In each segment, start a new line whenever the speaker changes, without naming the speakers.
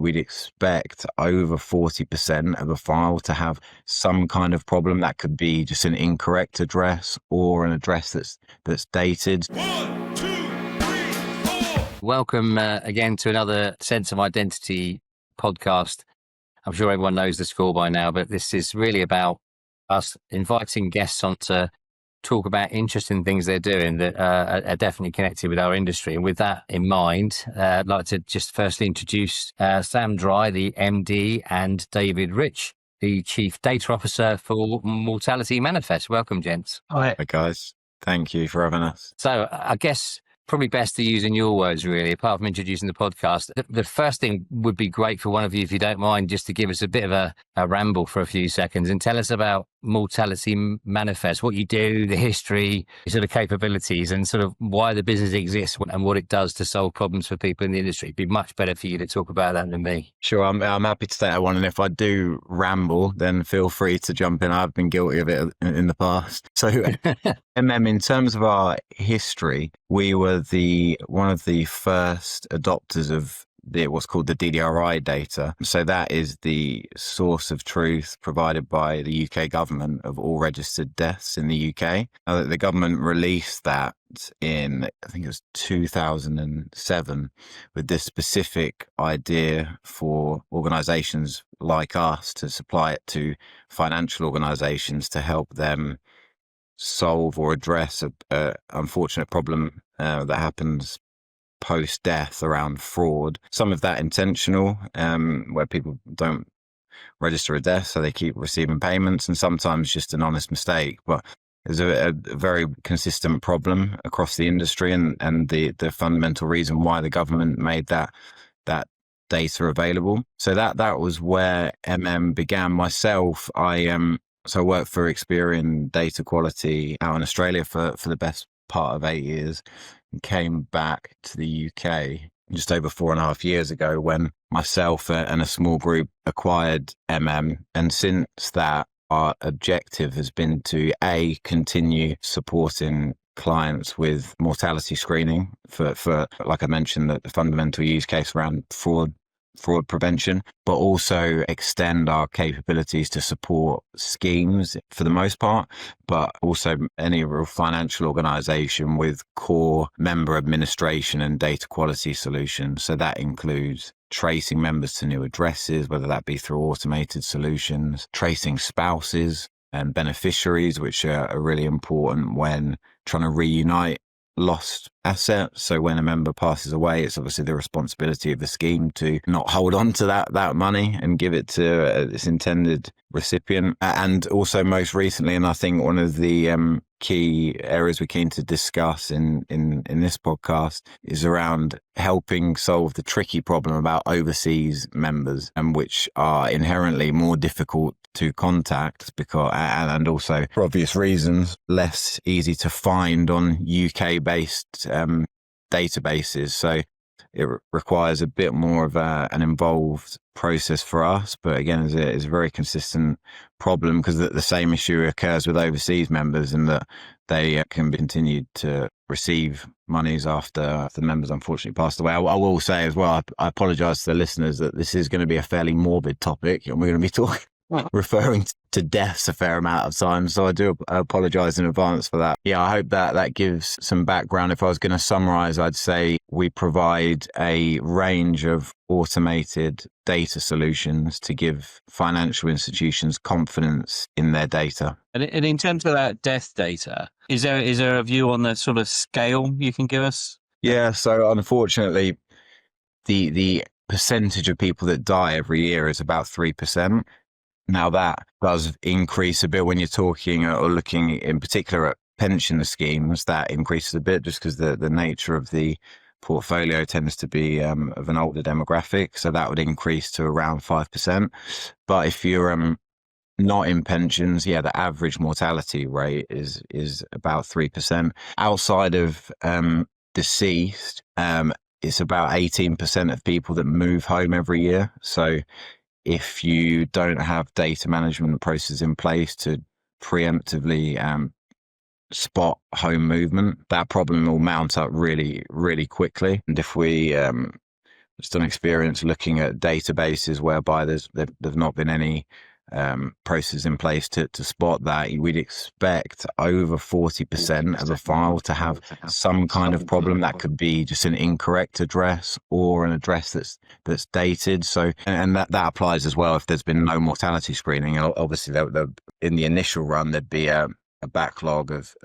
we'd expect over 40% of a file to have some kind of problem. That could be just an incorrect address or an address that's dated.
1, 2, 3, 4.
Welcome again to another Sense of Identity podcast. I'm sure everyone knows the score by now, but this is really about us inviting guests on to talk about interesting things they're doing that are definitely connected with our industry. And with that in mind, I'd like to just firstly introduce Sam Drye, the MD, and David Rich, the Chief Data Officer for Mortality Manifest. Welcome, gents.
Hi guys. Thank you for having us.
So I guess probably best to use in your words, really, apart from introducing the podcast. The first thing would be great for one of you, if you don't mind, just to give us a bit of a ramble for a few seconds and tell us about Mortality Manifest, what you do, the history, sort of capabilities, and sort of why the business exists and what it does to solve problems for people in the industry. It'd be much better for you to talk about that than me.
Sure, I'm happy to take that one. And if I do ramble, then feel free to jump in. I've been guilty of it in the past. So in terms of our history, we were one of the first adopters of what's called the DDRI data. So that is the source of truth provided by the UK government of all registered deaths in the UK. The government released that in, I think it was 2007, with this specific idea for organisations like us to supply it to financial organisations to help them solve or address a unfortunate problem that happens post-death around fraud. Some of that intentional, where people don't register a death, so they keep receiving payments, and sometimes just an honest mistake. But there's a very consistent problem across the industry, and the fundamental reason why the government made that data available. So that was where began. Myself, I worked for Experian Data Quality out in Australia for the best part of 8 years, and came back to the UK just over 4.5 years ago when myself and a small group acquired And since that, our objective has been to continue supporting clients with mortality screening for like I mentioned, the fundamental use case around fraud prevention, but also extend our capabilities to support schemes for the most part, but also any real financial organization with core member administration and data quality solutions. So that includes tracing members to new addresses, whether that be through automated solutions, tracing spouses and beneficiaries, which are really important when trying to reunite lost assets. So when a member passes away, it's obviously the responsibility of the scheme to not hold on to that money and give it to its intended recipient. And also most recently, and I think one of the key areas we're keen to discuss in this podcast is around helping solve the tricky problem about overseas members, and which are inherently more difficult to contact because, and also for obvious reasons, less easy to find on UK-based databases. So it requires a bit more of an involved process for us. But again, it's a very consistent problem because the same issue occurs with overseas members, in that they can be continued to receive monies after the members unfortunately passed away. I will say as well, I apologise to the listeners that this is going to be a fairly morbid topic, and we're going to be referring to deaths a fair amount of time. So I do apologise in advance for that. Yeah, I hope that gives some background. If I was going to summarise, I'd say we provide a range of automated data solutions to give financial institutions confidence in their data.
And in terms of that death data, is there a view on the sort of scale you can give us?
Yeah, so unfortunately, the percentage of people that die every year is about 3%. Now that does increase a bit when you're talking or looking in particular at pension schemes. That increases a bit just because the nature of the portfolio tends to be of an older demographic. So that would increase to around 5%. But if you're not in pensions, the average mortality rate is about 3%. Outside of deceased, it's about 18% of people that move home every year. So if you don't have data management processes in place to preemptively spot home movement, that problem will mount up really, really quickly. And if we just an experience looking at databases whereby there's not been any process in place to spot that. We'd expect over 40% of a file to have some kind of problem. That could be just an incorrect address or an address that's dated. So, and that applies as well if there's been no mortality screening. Obviously, in the initial run, there'd be a backlog of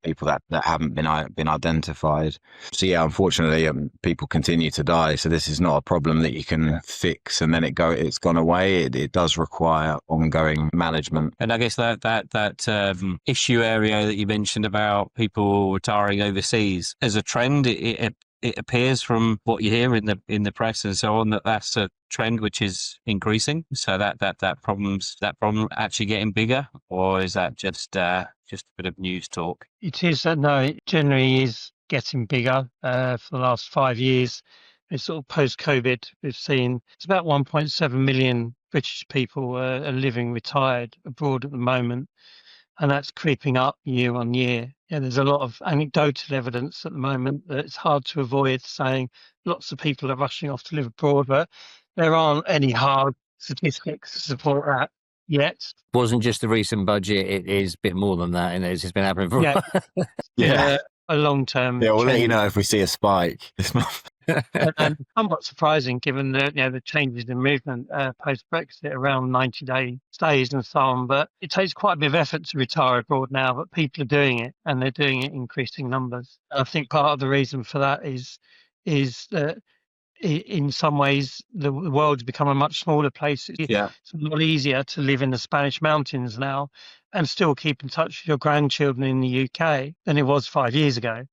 people that haven't been identified. So yeah, unfortunately, people continue to die. So this is not a problem that you can fix and then it's gone away. It does require ongoing management.
And I guess that issue area that you mentioned about people retiring overseas as a trend, it appears from what you hear in the press and so on that's a trend which is increasing. So that problem actually getting bigger, or is that just a bit of news talk?
It is. No, it generally is getting bigger. For the last 5 years, it's sort of post-COVID. We've seen it's about 1.7 million British people are living retired abroad at the moment, and that's creeping up year on year. Yeah, there's a lot of anecdotal evidence at the moment that it's hard to avoid saying lots of people are rushing off to live abroad, but there aren't any hard statistics to support that yet.
Wasn't just the recent budget, it is a bit more than that, and it's just been happening for
a long-term
Yeah, we'll let you
trend.
know if we see a spike this month.
And somewhat surprising given the changes in movement post-Brexit, around 90-day stays and so on. But it takes quite a bit of effort to retire abroad now, but people are doing it, and they're doing it in increasing numbers. And I think part of the reason for that is that in some ways the world's become a much smaller place. It's a lot easier to live in the Spanish mountains now and still keep in touch with your grandchildren in the UK than it was 5 years ago.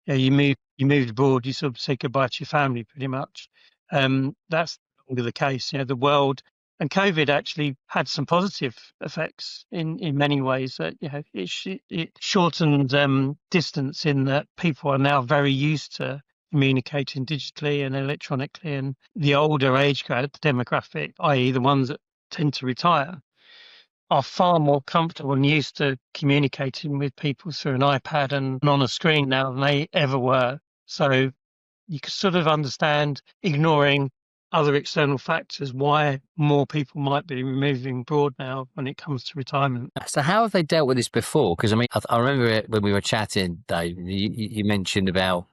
You moved abroad, you sort of say goodbye to your family pretty much. That's no longer the case. The world and COVID actually had some positive effects in many ways. That it shortened distance in that people are now very used to communicating digitally and electronically, and the older age grade demographic, i.e. the ones that tend to retire, are far more comfortable and used to communicating with people through an iPad and on a screen now than they ever were. So you can sort of understand, ignoring other external factors, why more people might be moving abroad now when it comes to retirement.
So how have they dealt with this before? Because I remember it when we were chatting, Dave, you mentioned about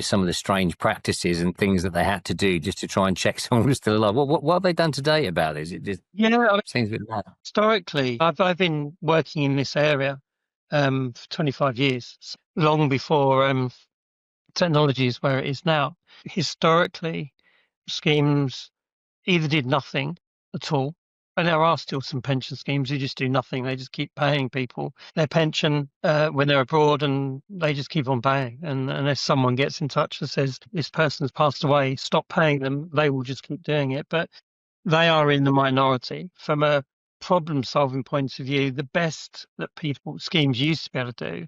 some of the strange practices and things that they had to do just to try and check someone was still alive. What have they done today about it? Is it just seems a bit mad?
Historically, I've been working in this area for 25 years, long before technology is where it is now. Historically, schemes either did nothing at all, and there are still some pension schemes who just do nothing. They just keep paying people their pension when they're abroad, and they just keep on paying. And unless someone gets in touch and says this person's passed away, stop paying them, they will just keep doing it. But they are in the minority. From a problem-solving point of view, the best that schemes used to be able to do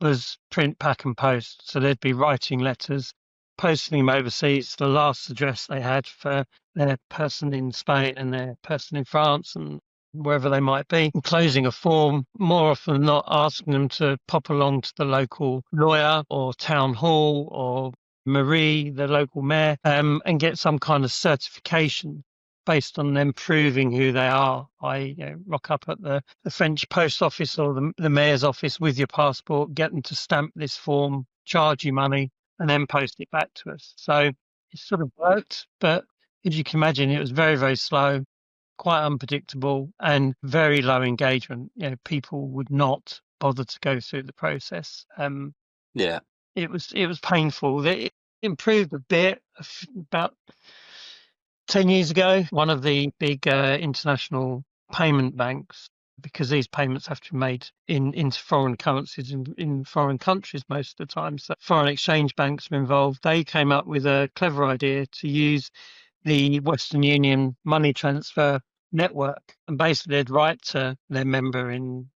was print, pack and post. So they'd be writing letters, posting them overseas to the last address they had for their person in Spain and their person in France and wherever they might be, enclosing a form, more often than not asking them to pop along to the local lawyer or town hall or Marie, the local mayor, and get some kind of certification based on them proving who they are. Rock up at the French post office or the mayor's office with your passport, get them to stamp this form, charge you money, and then post it back to us. So it sort of worked, but as you can imagine, it was very, very slow, quite unpredictable, and very low engagement. People would not bother to go through the process. It was painful. It improved a bit about 10 years ago. One of the big international payment banks, because these payments have to be made into foreign currencies in foreign countries most of the time, so foreign exchange banks are involved. They came up with a clever idea to use the Western Union money transfer network, and basically they'd write to their member in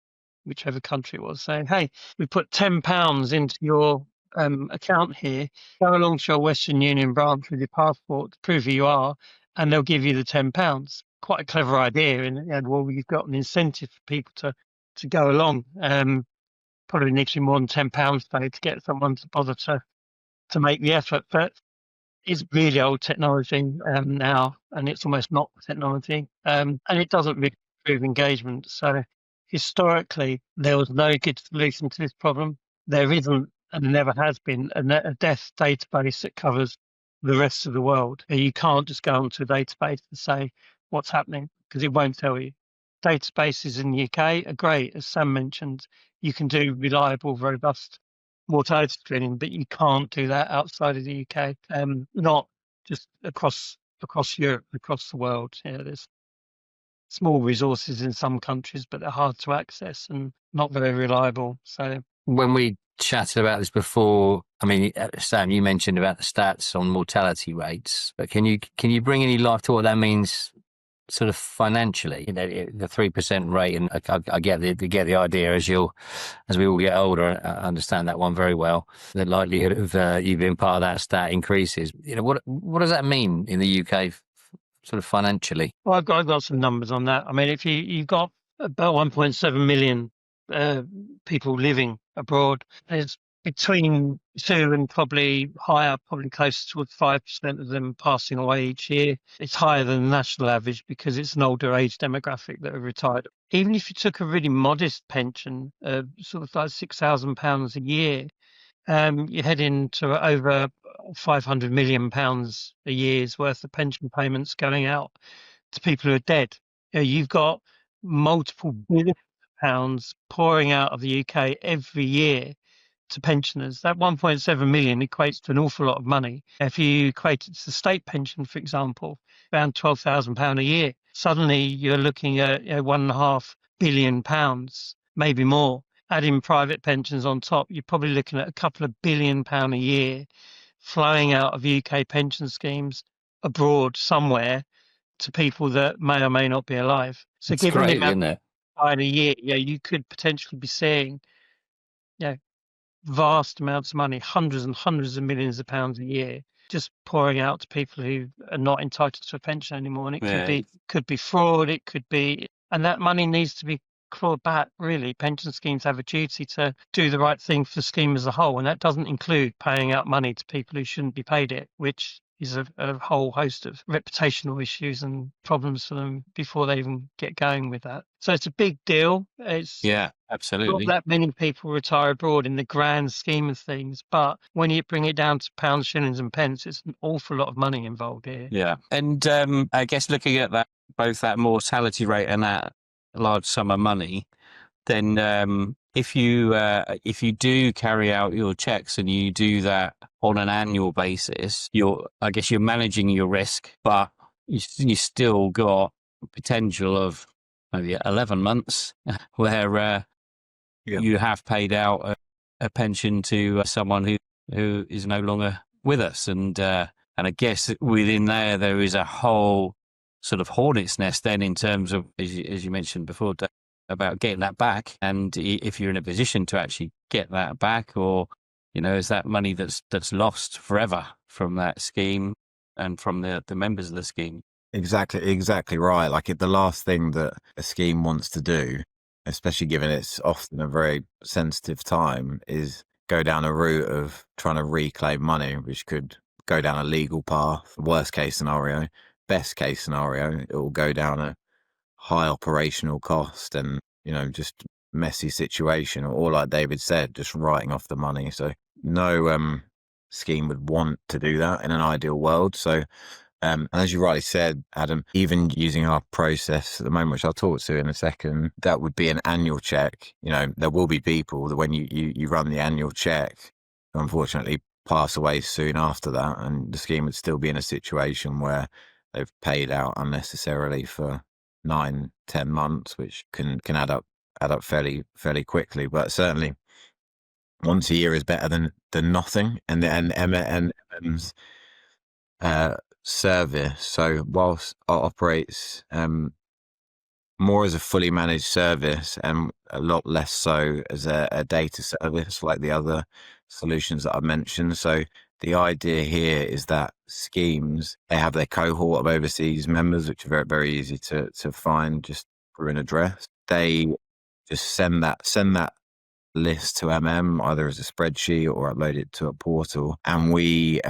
whichever country it was saying, hey, we put £10 into your account here, go along to your Western Union branch with your passport to prove who you are, and they'll give you the £10. Quite a clever idea, and you've got an incentive for people to go along. Probably needs to be more than £10 paid to get someone to bother to make the effort. But It's really old technology now, and it's almost not technology, and it doesn't really improve engagement. So historically, there was no good solution to this problem. There isn't, and never has been, a death database that covers the rest of the world. You can't just go onto a database and say what's happening, because it won't tell you. Databases in the UK are great, as Sam mentioned. You can do reliable, robust mortality screening, but you can't do that outside of the UK. Not just across Europe, across the world. There's small resources in some countries, but they're hard to access and not very reliable. So
When we chatted about this before, I mean, Sam, you mentioned about the stats on mortality rates, but can you bring any life to what that means sort of financially? The 3% rate, and I get the idea as we all get older. I understand that one very well. The likelihood of you being part of that stat increases. What does that mean in the UK, sort of financially?
well, I've got some numbers on that. I mean, if you've got about 1.7 million people living abroad, there's between 2 and probably higher, probably close to 5% of them passing away each year. It's higher than the national average because it's an older age demographic that are retired. Even if you took a really modest pension, sort of like £6,000 a year, you head into over £500 million a year's worth of pension payments going out to people who are dead. You've got multiple billions of pounds pouring out of the UK every year to pensioners. That 1.7 million equates to an awful lot of money. If you equate it to the state pension, for example, around £12,000 a year, suddenly you're looking at £1.5 billion, maybe more. Adding private pensions on top, you're probably looking at a couple of £2 billion a year flowing out of UK pension schemes abroad somewhere to people that may or may not be alive. So
It's
given the
great,
amount
isn't it?
in a year, you could potentially be seeing vast amounts of money, hundreds and hundreds of millions of pounds a year, just pouring out to people who are not entitled to a pension anymore. And it could be fraud, it could be, and that money needs to be clawed back. Really, pension schemes have a duty to do the right thing for the scheme as a whole, and that doesn't include paying out money to people who shouldn't be paid it, which is a whole host of reputational issues and problems for them before they even get going with that. So it's a big deal. It's
Yeah,
not
absolutely.
that many people retire abroad in the grand scheme of things, but when you bring it down to pounds, shillings, and pence, it's an awful lot of money involved here.
Yeah, and I guess looking at that, both that mortality rate and that large sum of money, then if you do carry out your checks and you do that on an annual basis, I guess you're managing your risk, but you still got potential of maybe 11 months where you have paid out a pension to someone who is no longer with us, and I guess within there is a whole sort of hornet's nest then in terms of, as you mentioned before, about getting that back, and if you're in a position to actually get that back, or is that money that's lost forever from that scheme and from the members of the scheme.
Exactly right. Like the last thing that a scheme wants to do, especially given it's often a very sensitive time, is go down a route of trying to reclaim money, which could go down a legal path. Worst case scenario. Best case scenario, it will go down a high operational cost and just messy situation, or like David said, just writing off the money. So no scheme would want to do that in an ideal world. So and as you rightly said, Adam, even using our process at the moment, which I'll talk to in a second, that would be an annual check. There will be people that when you run the annual check, unfortunately pass away soon after that, and the scheme would still be in a situation where they've paid out unnecessarily for 9-10 months, which can add up fairly quickly. But certainly once a year is better than nothing. And MM's service, so whilst it operates more as a fully managed service and a lot less so as a data service like the other solutions that I've mentioned. So the idea here is that schemes, they have their cohort of overseas members, which are very, very easy to find just through an address. They just send that list to MM either as a spreadsheet or upload it to a portal, and we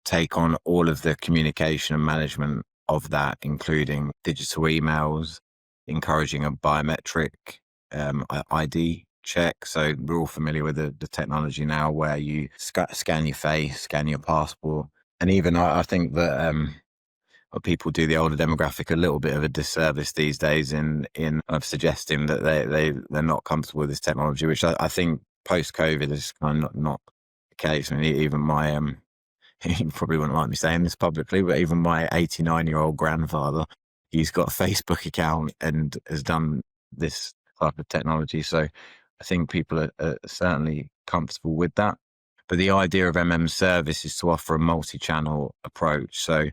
take on all of the communication and management of that, including digital emails, encouraging a biometric ID check. So we're all familiar with the technology now where you scan your face, scan your passport. And even I think that people do the older demographic a little bit of a disservice these days in of suggesting that they're not comfortable with this technology, which I think post-COVID is kind of not the case. I mean, even my you probably wouldn't like me saying this publicly, but even my 89-year-old grandfather, he's got a Facebook account and has done this type of technology. So I think people are certainly comfortable with that. But the idea of Service is to offer a multi-channel approach. So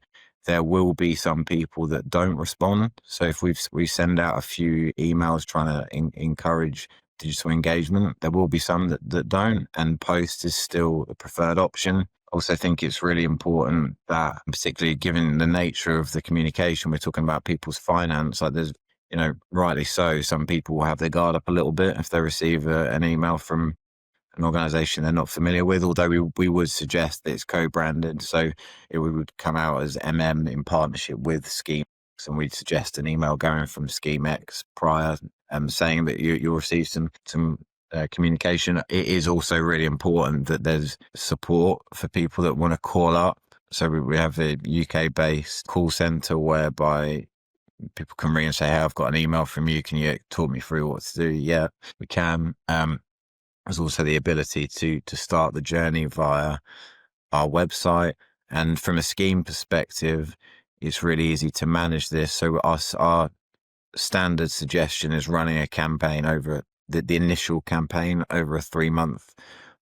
there will be some people that don't respond. So if we send out a few emails trying to encourage digital engagement, there will be some that don't, and post is still the preferred option. Also think it's really important that, particularly given the nature of the communication, we're talking about people's finance, like there's, rightly so, some people will have their guard up a little bit if they receive an email from an organization they're not familiar with, although we would suggest that it's co-branded. So it would come out as in partnership with Scheme, and we'd suggest an email going from SchemeX prior, saying that you'll receive some communication. It is also really important that there's support for people that want to call up. So we have a UK-based call centre whereby people can ring and say, hey, I've got an email from you. Can you talk me through what to do? Yeah, we can. There's also the ability to start the journey via our website. And from a Scheme perspective, it's really easy to manage this. So our standard suggestion is running a campaign over the initial campaign over a 3-month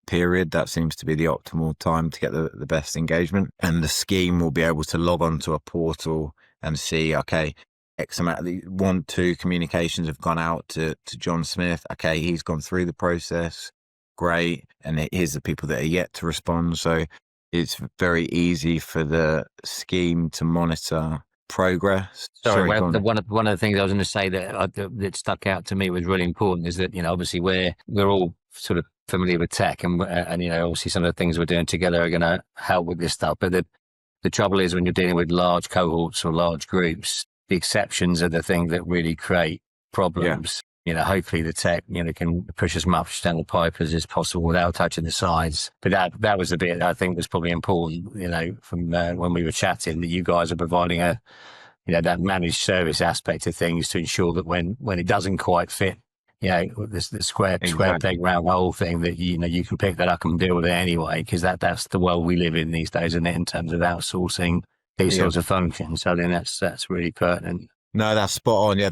period. That seems to be the optimal time to get the best engagement. And the Scheme will be able to log onto a portal and see, okay, X amount of 1-2 communications have gone out to John Smith. Okay, he's gone through the process. Great. And here's the people that are yet to respond. So it's very easy for the Scheme to monitor progress.
Sorry, one of the things I was going to say that stuck out to me was really important is that, obviously we're all sort of familiar with tech and obviously some of the things we're doing together are going to help with this stuff. But the trouble is when you're dealing with large cohorts or large groups, the exceptions are the thing that really create problems. Yeah. Hopefully the tech, can push as much down the pipe as is possible without touching the sides. But that was the bit I think was probably important, from when we were chatting, that you guys are providing that managed service aspect of things to ensure that when it doesn't quite fit, the square peg round hole thing, that, you can pick that up and deal with it anyway, because that's the world we live in these days, isn't it, in terms of outsourcing these sorts of functions. So I think that's really pertinent.
No, that's spot on. Yeah,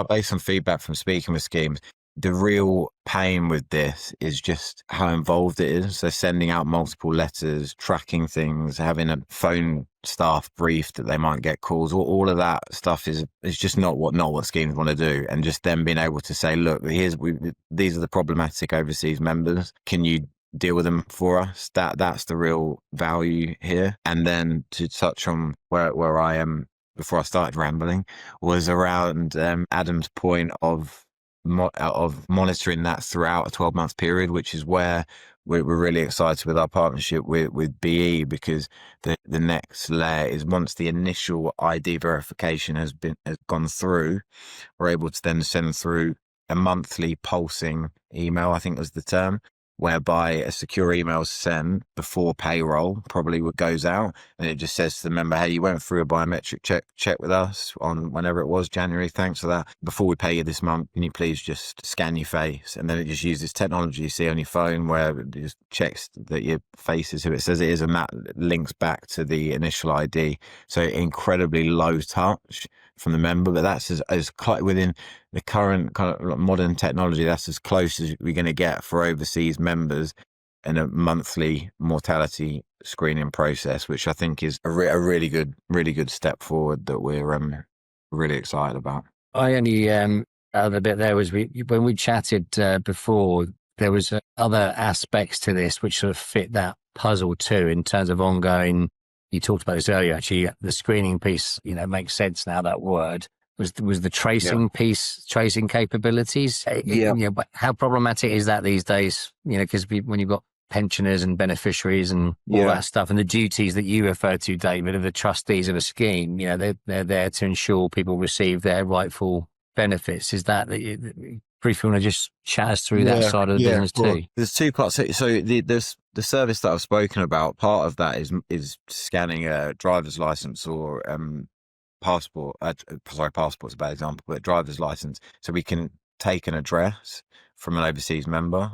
based on feedback from speaking with Schemes, the real pain with this is just how involved it is. So sending out multiple letters, tracking things, having a phone staff brief that they might get calls, all of that stuff is just not what Schemes want to do. And just them being able to say, look, these are the problematic overseas members. Can you deal with them for us? That's the real value here. And then to touch on where I am before I started rambling was around Adam's point of monitoring that throughout a 12-month period, which is where we're really excited with our partnership with BE, because the next layer is once the initial ID verification has gone through, we're able to then send through a monthly pulsing email, I think was the term, whereby a secure email is sent before payroll probably what goes out, and it just says to the member, hey, you went through a biometric check with us on whenever it was, January, thanks for that. Before we pay you this month, can you please just scan your face? And then it just uses technology you see on your phone where it just checks that your face is who it says it is, and that links back to the initial ID. So incredibly low touch from the member, but that's as within the current kind of modern technology, that's as close as we're going to get for overseas members in a monthly mortality screening process, which I think is a really good step forward that we're really excited about.
I only other bit there was when we chatted before, there was other aspects to this which sort of fit that puzzle too, in terms of ongoing. You talked about this earlier, actually. The screening piece, makes sense now. That word was the tracing piece, tracing capabilities. How problematic is that these days? Because when you've got pensioners and beneficiaries and all that stuff, and the duties that you refer to, David, of the trustees of a scheme. They're there to ensure people receive their rightful benefits. Is that you briefly want to just chat us through that side of the business too?
There's two parts. So the service that I've spoken about, part of that is scanning a driver's license or passport. Passport's a bad example, but driver's license, so we can take an address from an overseas member,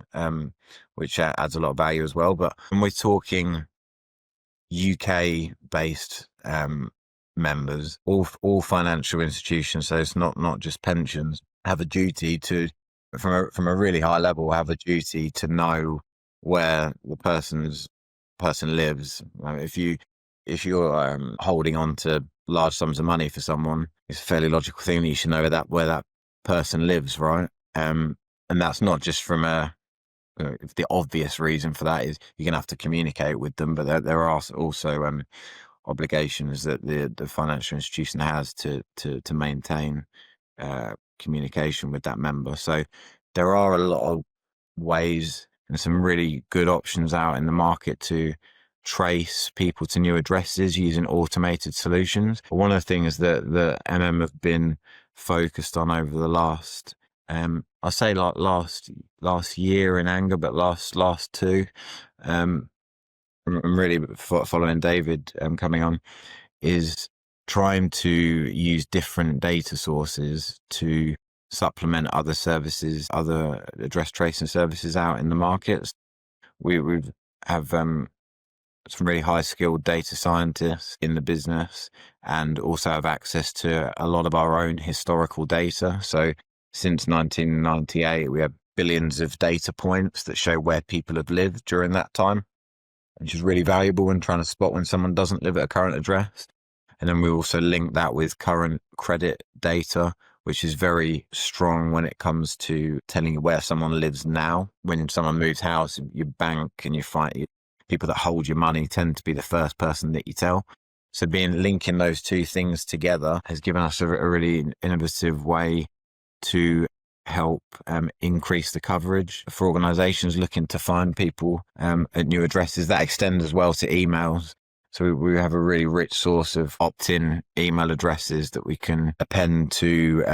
which adds a lot of value as well. But when we're talking UK based members, all financial institutions, so it's not just pensions, have a duty to, from a really high level, have a duty to know where the person lives. If you're holding on to large sums of money for someone, it's a fairly logical thing that you should know where that person lives, right? And that's not just from the obvious reason for that is you're gonna have to communicate with them, but there are also obligations that the financial institution has to maintain communication with that member. So there are a lot of ways and some really good options out in the market to trace people to new addresses using automated solutions. One of the things that the MM have been focused on over the last, I say like last year in anger, but last two, I'm really following David coming on, is trying to use different data sources to supplement other services, other address tracing services out in the markets. We have some really high skilled data scientists in the business, and also have access to a lot of our own historical data. So since 1998, we have billions of data points that show where people have lived during that time, which is really valuable when trying to spot when someone doesn't live at a current address. And then we also link that with current credit data, which is very strong when it comes to telling you where someone lives now. When someone moves house, your bank and you find people that hold your money tend to be the first person that you tell. So linking those two things together has given us a really innovative way to help increase the coverage for organizations looking to find people at new addresses. That extends as well to emails. So we have a really rich source of opt-in email addresses that we can append to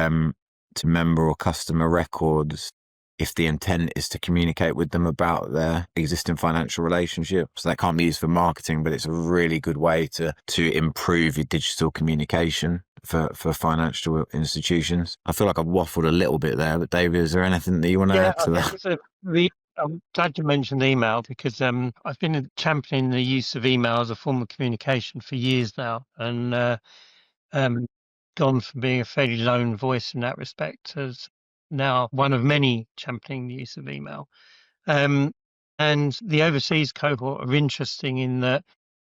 member or customer records if the intent is to communicate with them about their existing financial relationship. So that can't be used for marketing, but it's a really good way to improve your digital communication for financial institutions. I feel like I've waffled a little bit there, but David, is there anything that you want to add to that?
I'm glad you mentioned email, because I've been championing the use of email as a form of communication for years now, and gone from being a fairly lone voice in that respect as now one of many championing the use of email. And the overseas cohort are interesting in that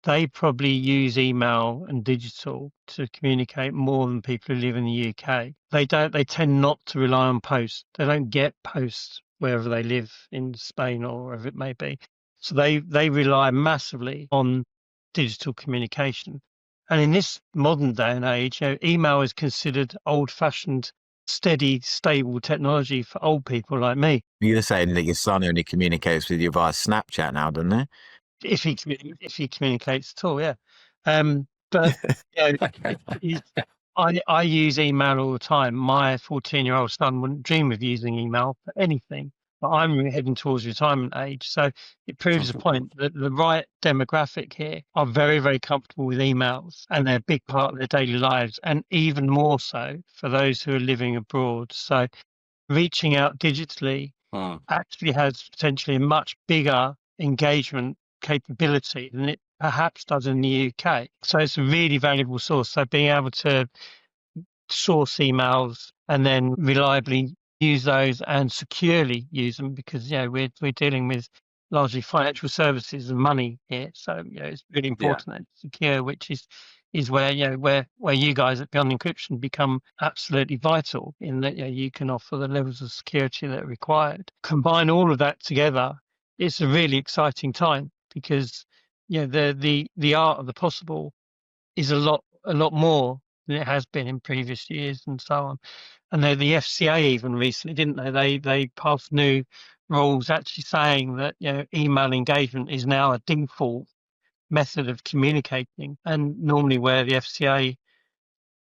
they probably use email and digital to communicate more than people who live in the UK. They tend not to rely on post. They don't get post wherever they live in Spain or wherever it may be. So they rely massively on digital communication. And in this modern day and age, email is considered old-fashioned, steady, stable technology for old people like me.
You're saying that your son only communicates with you via Snapchat now, doesn't he?
If he communicates at all, yeah. But I use email all the time. My 14-year-old son wouldn't dream of using email for anything, but I'm heading towards retirement age. So it proves the point that the right demographic here are very, very comfortable with emails, and they're a big part of their daily lives, and even more so for those who are living abroad. So reaching out digitally actually has potentially a much bigger engagement capability than it perhaps does in the UK. So it's a really valuable source. So being able to source emails and then reliably use those and securely use them, because we're dealing with largely financial services and money here. So it's really important that it's secure, which is where where you guys at Beyond Encryption become absolutely vital, in that you can offer the levels of security that are required. Combine all of that together, it's a really exciting time, because the art of the possible is a lot more than it has been in previous years, and so on. And the FCA even recently, didn't they? They passed new rules actually saying that, email engagement is now a default method of communicating, and normally where the FCA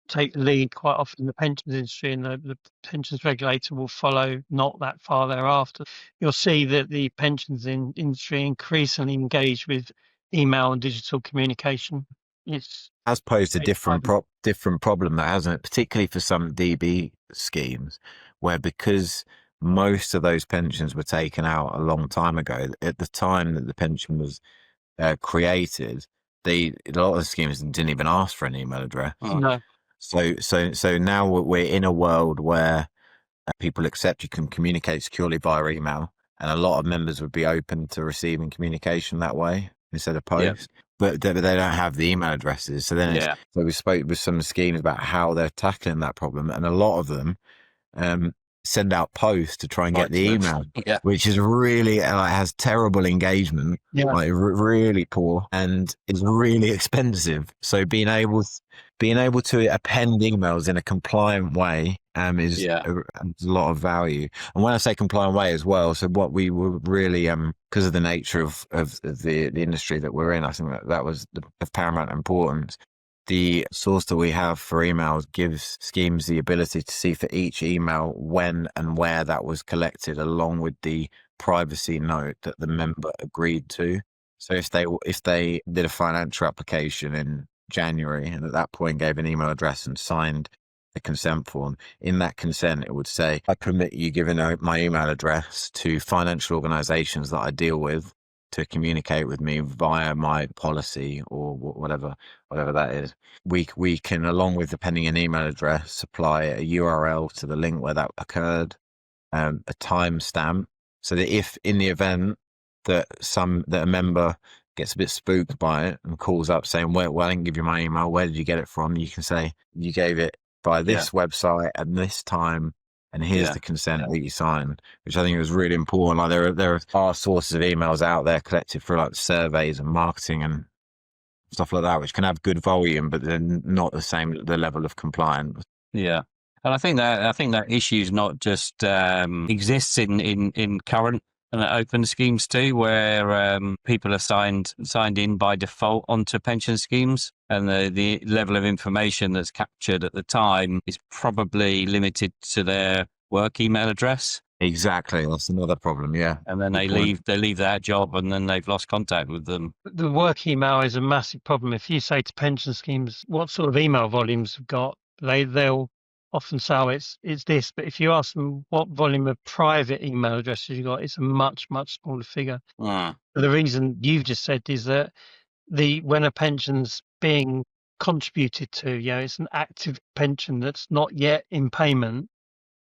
take the lead, quite often the pensions industry and the pensions regulator will follow not that far thereafter. You'll see that the pensions industry increasingly engage with email and digital communication. It's
Has posed a
It's
different problem, that hasn't it? Particularly for some DB schemes, where because most of those pensions were taken out a long time ago, at the time that the pension was created, a lot of the schemes didn't even ask for an email address.
no,
So now we're in a world where people accept you can communicate securely via email, and a lot of members would be open to receiving communication that way instead of
Yeah.
post. But they don't have the email addresses. So then
Yeah.
so we spoke with some schemes about how they're tackling that problem, and a lot of them send out posts to try and get the email,
Yeah.
which is really has terrible engagement,
yeah,
like really poor, and is really expensive. So being able to append emails in a compliant way is
Yeah.
a lot of value. And when I say compliant way as well, so what we were really because of the nature of the industry that we're in, I think that was of paramount importance. The source that we have for emails gives schemes the ability to see for each email when and where that was collected, along with the privacy note that the member agreed to. So if they did a financial application in January and at that point gave an email address and signed the consent form, in that consent it would say, I permit you giving out my email address to financial organizations that I deal with to communicate with me via my policy or whatever that is. We can, along with appending an email address, supply a URL to the link where that occurred, a timestamp, so that if in the event that a member gets a bit spooked by it and calls up saying, well, I didn't give you my email, where did you get it from? You can say, you gave it by this website at this time, and here's the consent that you signed, which I think is really important. Like there are sources of emails out there collected for like surveys and marketing and stuff like that, which can have good volume, but they're not the level of compliance.
Yeah. And I think that issue is not just exists in current and open schemes too, where people are signed in by default onto pension schemes, and the level of information that's captured at the time is probably limited to their work email address.
Exactly, that's another problem. Yeah,
and then they leave that job, and then they've lost contact with them.
The work email is a massive problem. If you say to pension schemes what sort of email volumes you've got, they'll often say, oh, it's this. But if you ask them what volume of private email addresses you got, it's a much smaller figure.
Mm.
The reason you've just said is that when a pension's being contributed to, it's an active pension that's not yet in payment.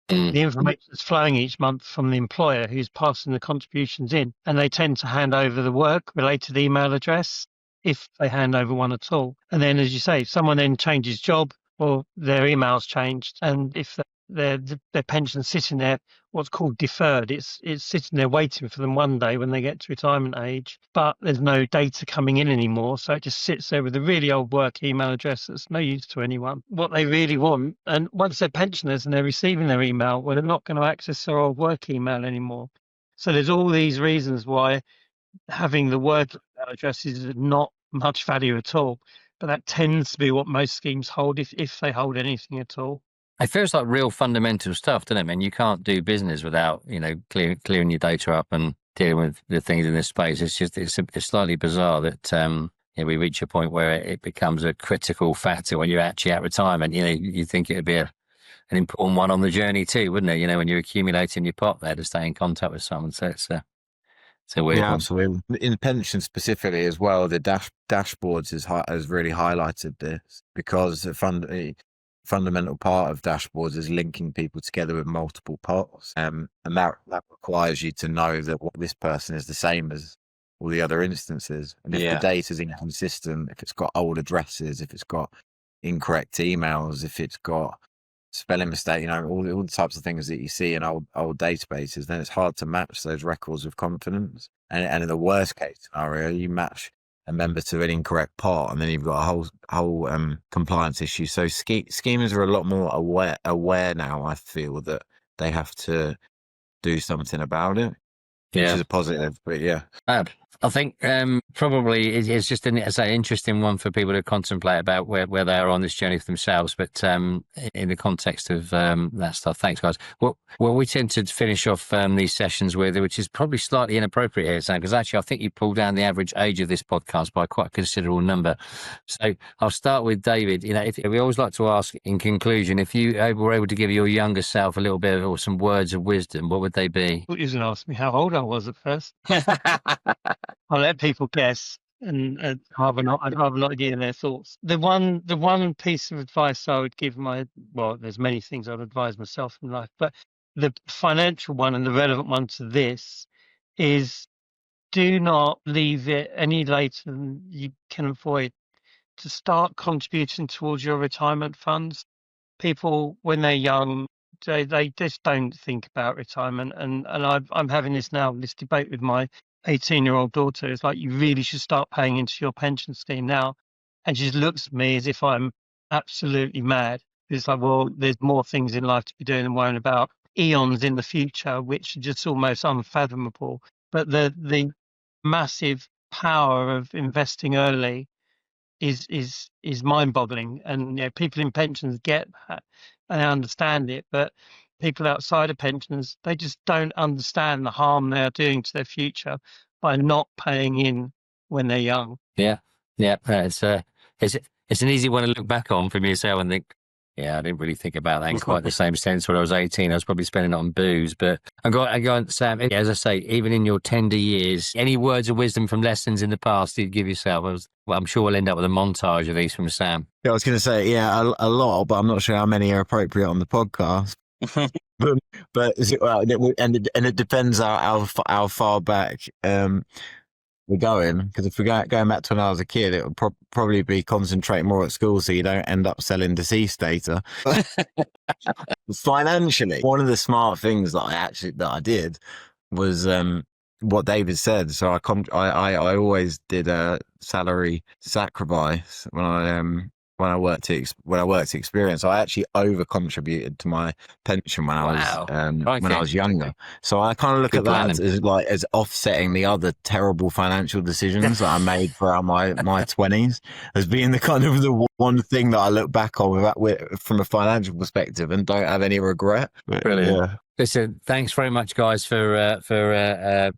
The information is flowing each month from the employer who's passing the contributions in, and they tend to hand over the work-related email address if they hand over one at all. And then, as you say, if someone then changes job or their email's changed, and if their pension's sitting there, what's called deferred, it's sitting there waiting for them one day when they get to retirement age, but there's no data coming in anymore, so it just sits there with a really old work email address that's no use to anyone. What they really want, and once they're pensioners and they're receiving their email, well, they're not going to access their old work email anymore. So there's all these reasons why having the work email address is not much value at all, but that tends to be what most schemes hold, if they hold anything at all.
It feels like real fundamental stuff, doesn't it? I mean, you can't do business without, clearing your data up and dealing with the things in this space. It's just, it's slightly bizarre that, we reach a point where it becomes a critical factor when you're actually at retirement. You think it would be an important one on the journey too, wouldn't it? When you're accumulating your pot there to stay in contact with someone. So it's a weird one.
Absolutely. In pensions specifically as well, the dashboards has really highlighted this, because a fundamental part of dashboards is linking people together with multiple pots, and that requires you to know that what this person is the same as all the other instances. And if the data is inconsistent, if it's got old addresses, if it's got incorrect emails, if it's got spelling mistake, all the types of things that you see in old databases, then it's hard to match those records with confidence. And in the worst case scenario, you match a member to an incorrect part, and then you've got a whole compliance issue. So schemers are a lot more aware now. I feel that they have to do something about it. which
Yeah.
is a positive. But yeah,
I think probably it's just an interesting one for people to contemplate about where they are on this journey for themselves. But in the context of that stuff, thanks, guys. Well, we tend to finish off these sessions with, which is probably slightly inappropriate here, Sam, because actually I think you pulled down the average age of this podcast by quite a considerable number. So I'll start with David. You know, we always like to ask in conclusion, if you were able to give your younger self a little bit or some words of wisdom, what would they be?
thought you was going to ask me how old I was at first. I'll let people guess, and I'd rather not hear their thoughts. The one piece of advice I would give there's many things I'd advise myself in life, but the financial one and the relevant one to this is, do not leave it any later than you can avoid to start contributing towards your retirement funds. People, when they're young, they just don't think about retirement, and I'm having this debate with my 18-year-old daughter. It's like, you really should start paying into your pension scheme now, and she just looks at me as if I'm absolutely mad. It's like, well, there's more things in life to be doing than worrying about eons in the future, which are just almost unfathomable. But the massive power of investing early is mind-boggling, and people in pensions get that and they understand it, but people outside of pensions, they just don't understand the harm they are doing to their future by not paying in when they're young.
Yeah, it's an easy one to look back on from yourself and think, yeah, I didn't really think about that in quite the same sense. When I was 18, I was probably spending it on booze. But I got Sam, as I say, even in your tender years, any words of wisdom from lessons in the past you'd give yourself? I'm sure we'll end up with a montage of these from Sam.
I was going to say, a lot, but I'm not sure how many are appropriate on the podcast. but it depends how far back we're going, because if we're going back to when I was a kid, it would probably be concentrate more at school so you don't end up selling deceased data. Financially, one of the smart things that I did was what David said. So I always did a salary sacrifice when I worked at Experience. I actually over contributed to my pension when I was younger. So I kind of look at that as offsetting the other terrible financial decisions that I made throughout my 20s, as being the kind of the one thing that I look back on from a financial perspective and don't have any regret.
Brilliant.
Yeah.
Listen, thanks very much, guys, for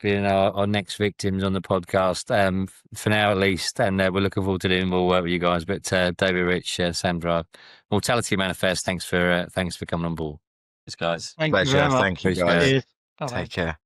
being our next victims on the podcast, for now at least, and we're looking forward to doing more work with you guys. But David Rich, Sam Drye, Mortality Manifest, thanks for coming on board.
Thanks, guys.
Thank
Pleasure.
you very much.
Thank you,
Appreciate
guys.
it.
Cheers. Bye-bye.
Take care.